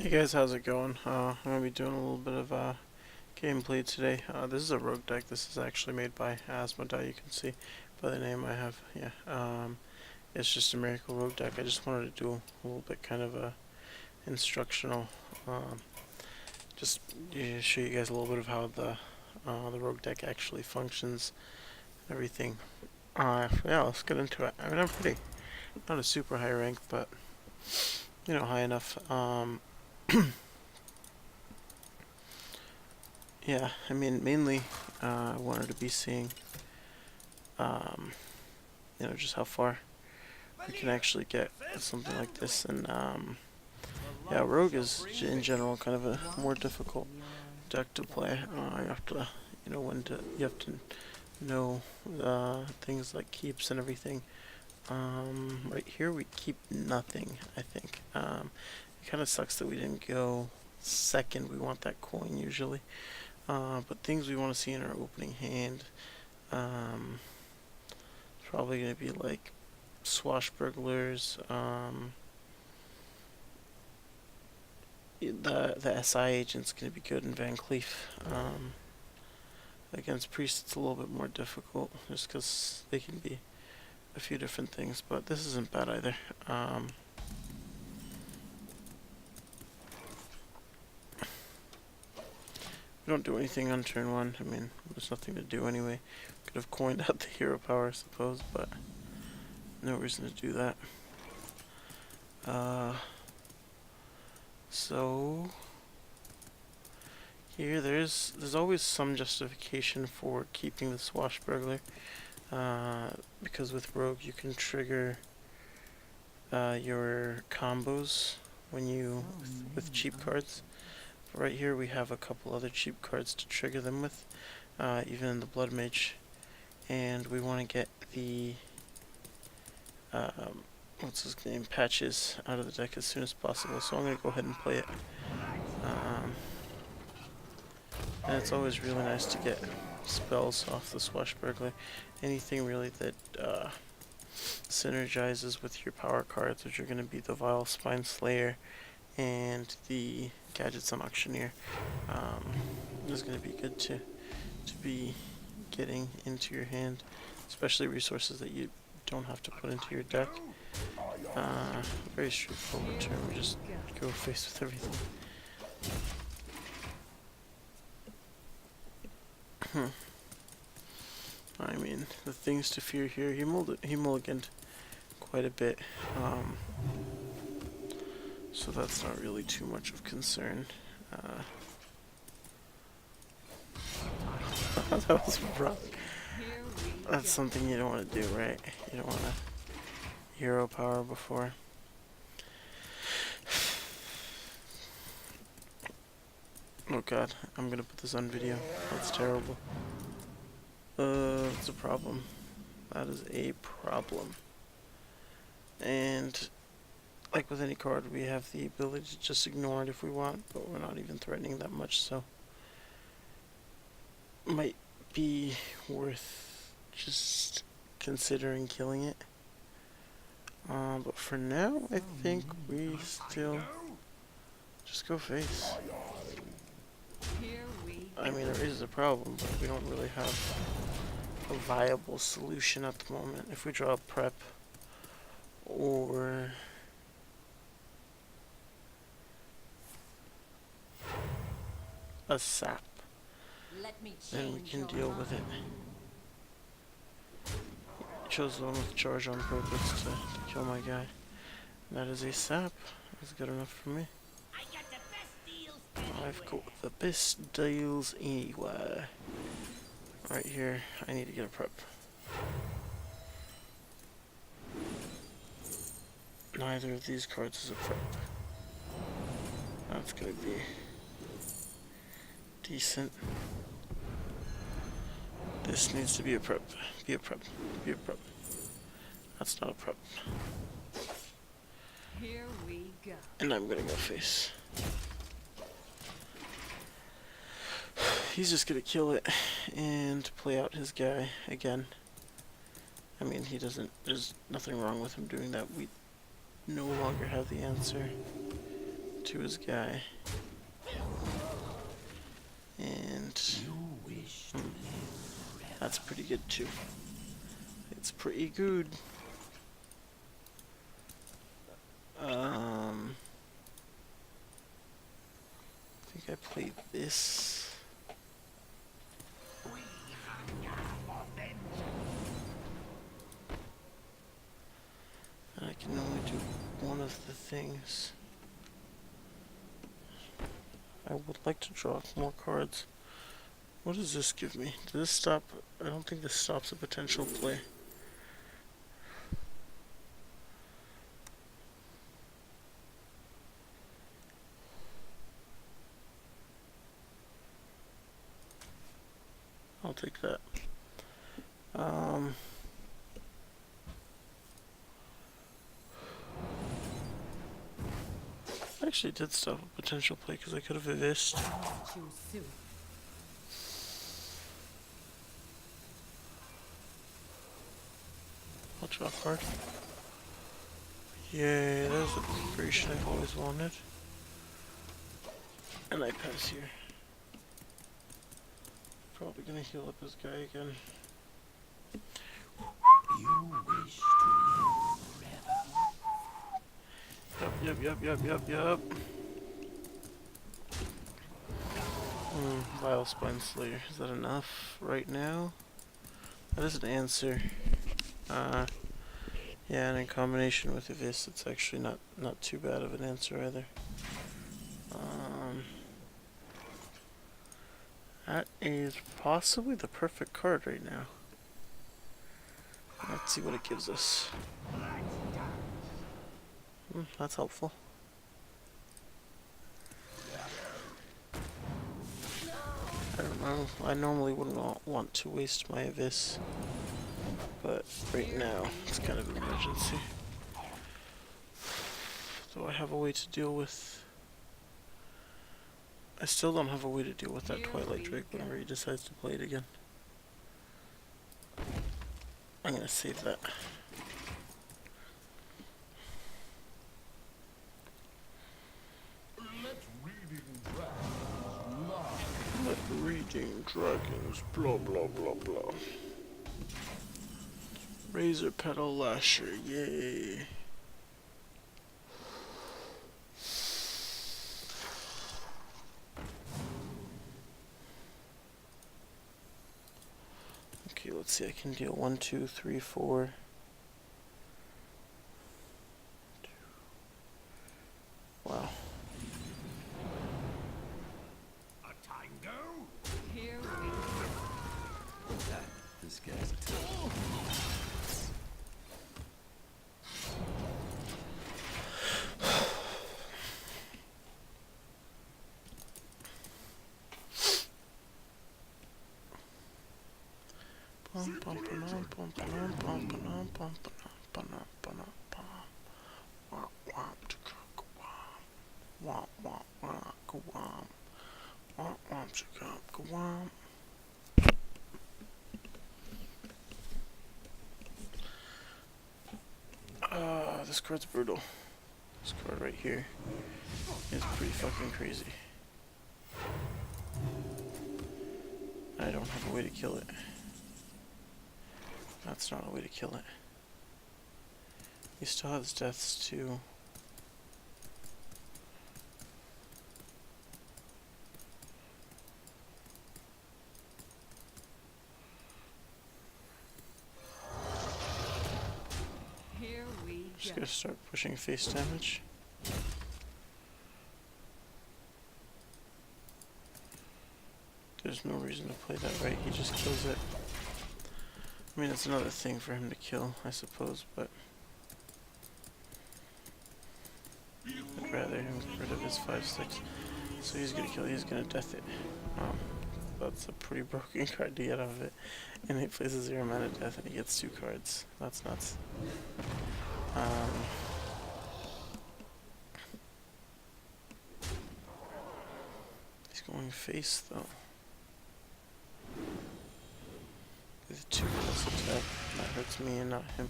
Hey guys, how's it going? I'm gonna be doing a little bit of gameplay today. This is a rogue deck. This is actually made by Asmodee. You can see by the name I have. Yeah, it's just a miracle rogue deck. I just wanted to do a little bit kind of a instructional, just show you guys a little bit of how the rogue deck actually functions, everything. Yeah, let's get into it. I mean, I'm pretty not a super high rank, but high enough. Yeah, I mean, mainly, I wanted to be seeing, um, just how far we can actually get with something like this. And, yeah, Rogue is, in general, kind of a more difficult deck to play. You have to, you have to know, things like keeps and everything. Right here we keep nothing, I think. It kind of sucks that we didn't go second. We want that coin, usually. But things we want to see in our opening hand, probably going to be like swashbucklers, the SI agent's going to be good in Van Cleef. Against priests it's a little bit more difficult, just because they can be a few different things, but this isn't bad either. We don't do anything on turn one. I mean, there's nothing to do anyway. Could have coined out the hero power, I suppose, but no reason to do that. So here there's always some justification for keeping the swashbuckler, because with rogue you can trigger your combos when you with cheap cards. Right here we have a couple other cheap cards to trigger them with, even in the Blood Mage, and we want to get the what's his name, Patches, out of the deck as soon as possible, so I'm going to go ahead and play it. And it's always really nice to get spells off the swashbuckler. Anything really that synergizes with your power cards, which are going to be the Vile Spine Slayer and the Gadgets on Auctioneer, is going to be good to be getting into your hand, especially resources that you don't have to put into your deck. Very straightforward turn. We just go face with everything. I mean, the things to fear here. He mulliganed quite a bit, so that's not really too much of concern. That was rough. That's something you don't want to do, right? You don't want to hero power before. Oh god, I'm gonna put this on video. That's terrible. It's a problem. That is a problem. And like with any card, we have the ability to just ignore it if we want, but we're not even threatening that much, so might be worth just considering killing it. But for now, I think we still just go face. I mean, there is a problem, but we don't really have a viable solution at the moment. If we draw a prep or a sap, then we can deal with it. Chose the one with charge on purpose to kill my guy. That is a sap. That's good enough for me. I've got the best deals anywhere. Right here, I need to get a prep. Neither of these cards is a prep. That's gonna be decent. This needs to be a prep. Be a prep. Be a prep. That's not a prep. Here we go. And I'm gonna go face. He's just gonna kill it and play out his guy again. I mean, he doesn't, there's nothing wrong with him doing that. We no longer have the answer to his guy. And that's pretty good too. It's pretty good. I think I played this. And I can only do one of the things. I would like to draw more cards. What does this give me? Does this stop? I don't think this stops a potential play. I'll take that. I actually did stop a potential play because I could have evised. I'll draw a card. Yay, that's the preparation I've always wanted. And I pass here. Probably gonna heal up this guy again. You wish to live forever. Yup. Vile Spine Slayer. Is that enough right now? That is an answer. Yeah, and in combination with Evis, it's actually not too bad of an answer either. That is possibly the perfect card right now. Let's see what it gives us. That's helpful. I don't know. I normally wouldn't want to waste my Evis, but right now it's kind of an emergency. So I have a way to deal with... I still don't have a way to deal with that Twilight Drake whenever he decides to play it again. I'm gonna save that. Let reading dragons, blah blah blah blah. Razor Petal Lasher, yay. Okay, let's see, I can deal 1, 2, 3, 4. Wow. A tango? Here we go. This guy's tough. This card's brutal. This card right here is pretty fucking crazy. I don't have a way to kill it. That's not a way to kill it. He still has deaths too. Just gonna start pushing face damage. There's no reason to play that right, he just kills it. I mean, it's another thing for him to kill, I suppose, but I'd rather him get rid of his 5/6. So he's gonna kill it, he's gonna death it. That's a pretty broken card to get out of it. And he plays a 0 mana death and he gets 2 cards. That's nuts. He's going face though. With 2 plus attack, that hurts me and not him.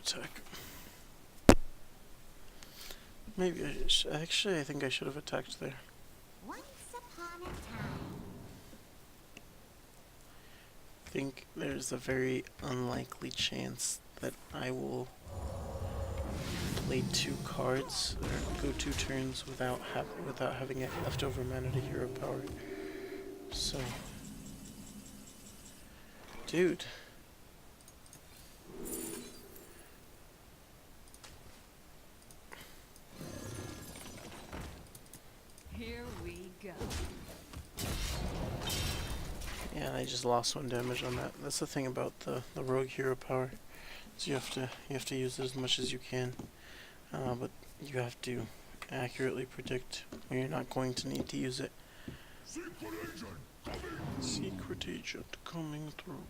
attack. Maybe actually, I think I should have attacked there. Once upon a time. I think there's a very unlikely chance that I will play 2 cards or go 2 turns without having it leftover mana to hero power. So, dude. Here we go. Yeah, and I just lost 1 damage on that. That's the thing about the rogue hero power. So you have to use it as much as you can, but you have to accurately predict when you're not going to need to use it. Secret agent coming through.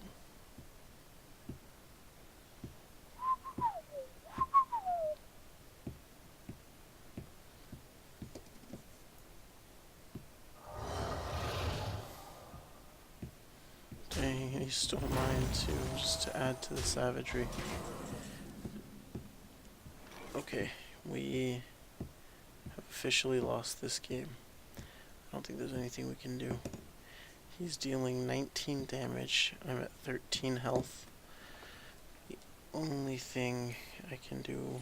Dang, he stole mine too, just to add to the savagery. Okay, we have officially lost this game. I don't think there's anything we can do. He's dealing 19 damage. I'm at 13 health. The only thing I can do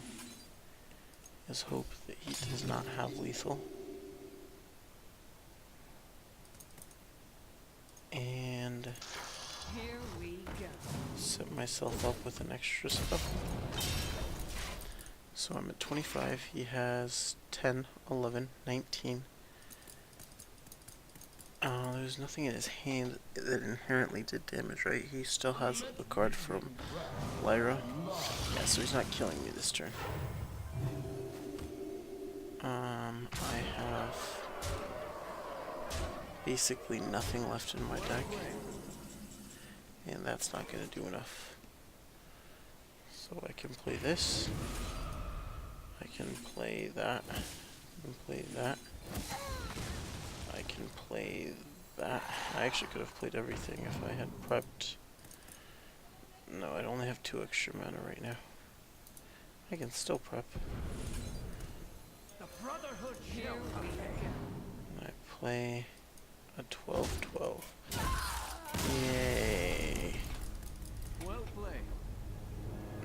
is hope that he does not have lethal. And Here we go. set myself up with an extra spell. So I'm at 25. He has 10, 11, 19. There's nothing in his hand that inherently did damage, right? He still has a card from Lyra. Yeah, so he's not killing me this turn. I have basically nothing left in my deck. And that's not going to do enough. So I can play this. I can play that. I can play that. I can play that. I actually could have played everything if I had prepped. No, I only have 2 extra mana right now. I can still prep. The Brotherhood Here shall we pay. go. And I play a 12-12. Yay. Well played.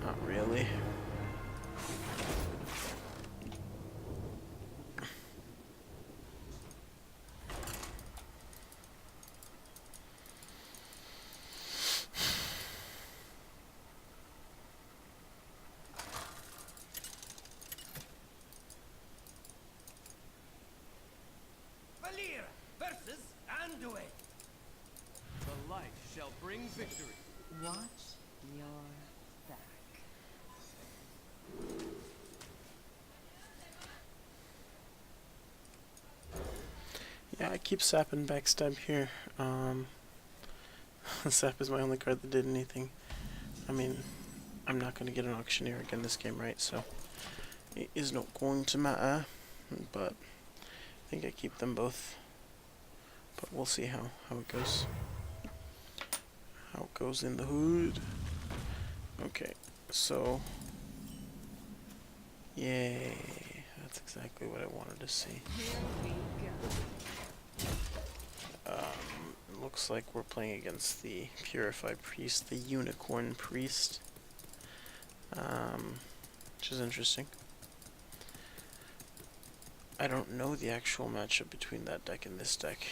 Not really. Valir versus Anduin. The light shall bring victory. Watch your back. Yeah, I keep Sap and Backstab here. Sap is my only card that did anything. I mean, I'm not going to get an Auctioneer again this game, right? So, it is not going to matter. But, I think I keep them both. But we'll see how it goes. How it goes in the hood. Okay, so... Yay. That's exactly what I wanted to see. Here we go. Looks like we're playing against the Purified Priest, the Unicorn Priest. Which is interesting. I don't know the actual matchup between that deck and this deck.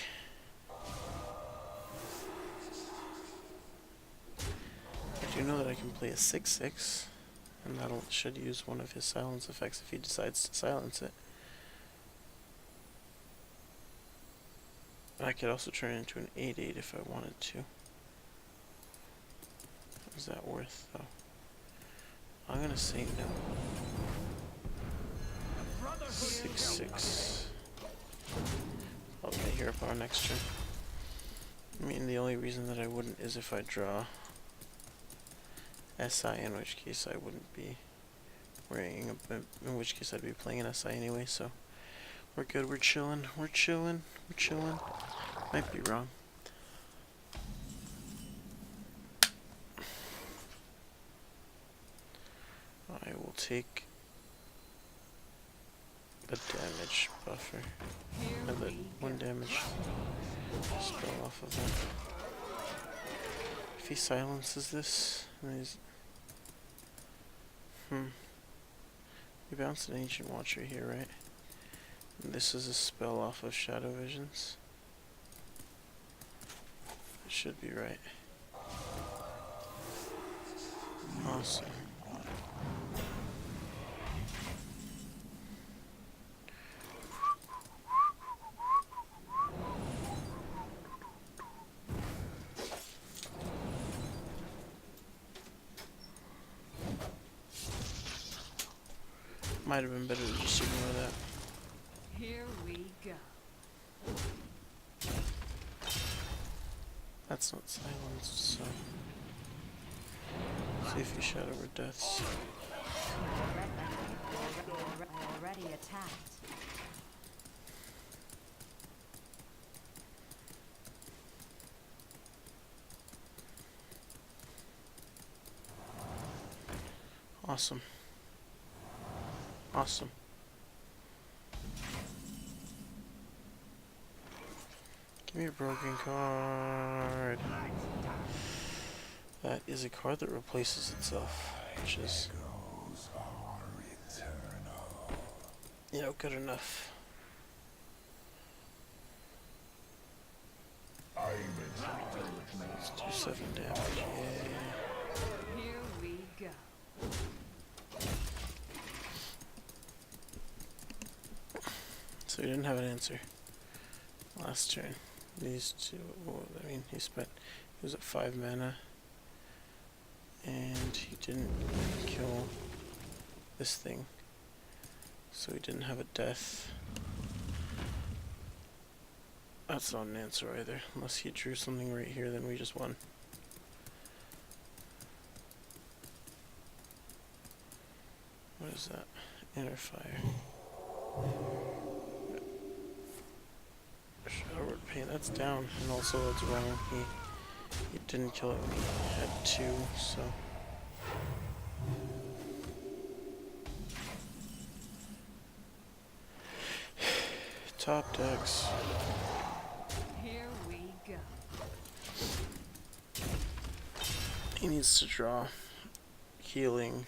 I do know that I can play a 6/6, and should use one of his silence effects if he decides to silence it. I could also turn it into an 8/8 if I wanted to. What is that worth, though? I'm gonna say no. 6/6. I'll get hero power next turn. I mean, the only reason that I wouldn't is if I draw SI, in which case I wouldn't be wearing in which case I'd be playing an SI anyway, so we're good, we're chilling, we're chilling, we're chilling. Might be wrong. will take the damage buffer. Here And the we one go. damage spell off of him. If he silences this, then he's... We bounced an Ancient Watcher here, right? And this is a spell off of Shadow Visions. It should be right. Awesome. Might have been better to just ignore that. Here we go. That's not silenced, so... See if you shout over deaths. Already attacked. Awesome. Awesome. Give me a broken card. That is a card that replaces itself, which is, you know, good enough. Let's do 7 damage. Yeah. Here we go. So he didn't have an answer last turn. These two, well, I mean, he was at 5 mana, and he didn't kill this thing, so he didn't have a death. That's not an answer either, unless he drew something right here, then we just won. What is that? Inner Fire. Shadowward Pain, that's down, and also it's wrong. He didn't kill it when he had 2, so... Top decks. Here we go. He needs to draw healing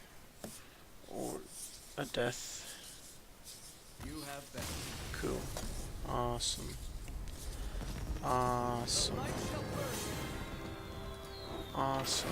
or a death. You have been. Cool. Awesome. Awesome. Light shall burn. Awesome.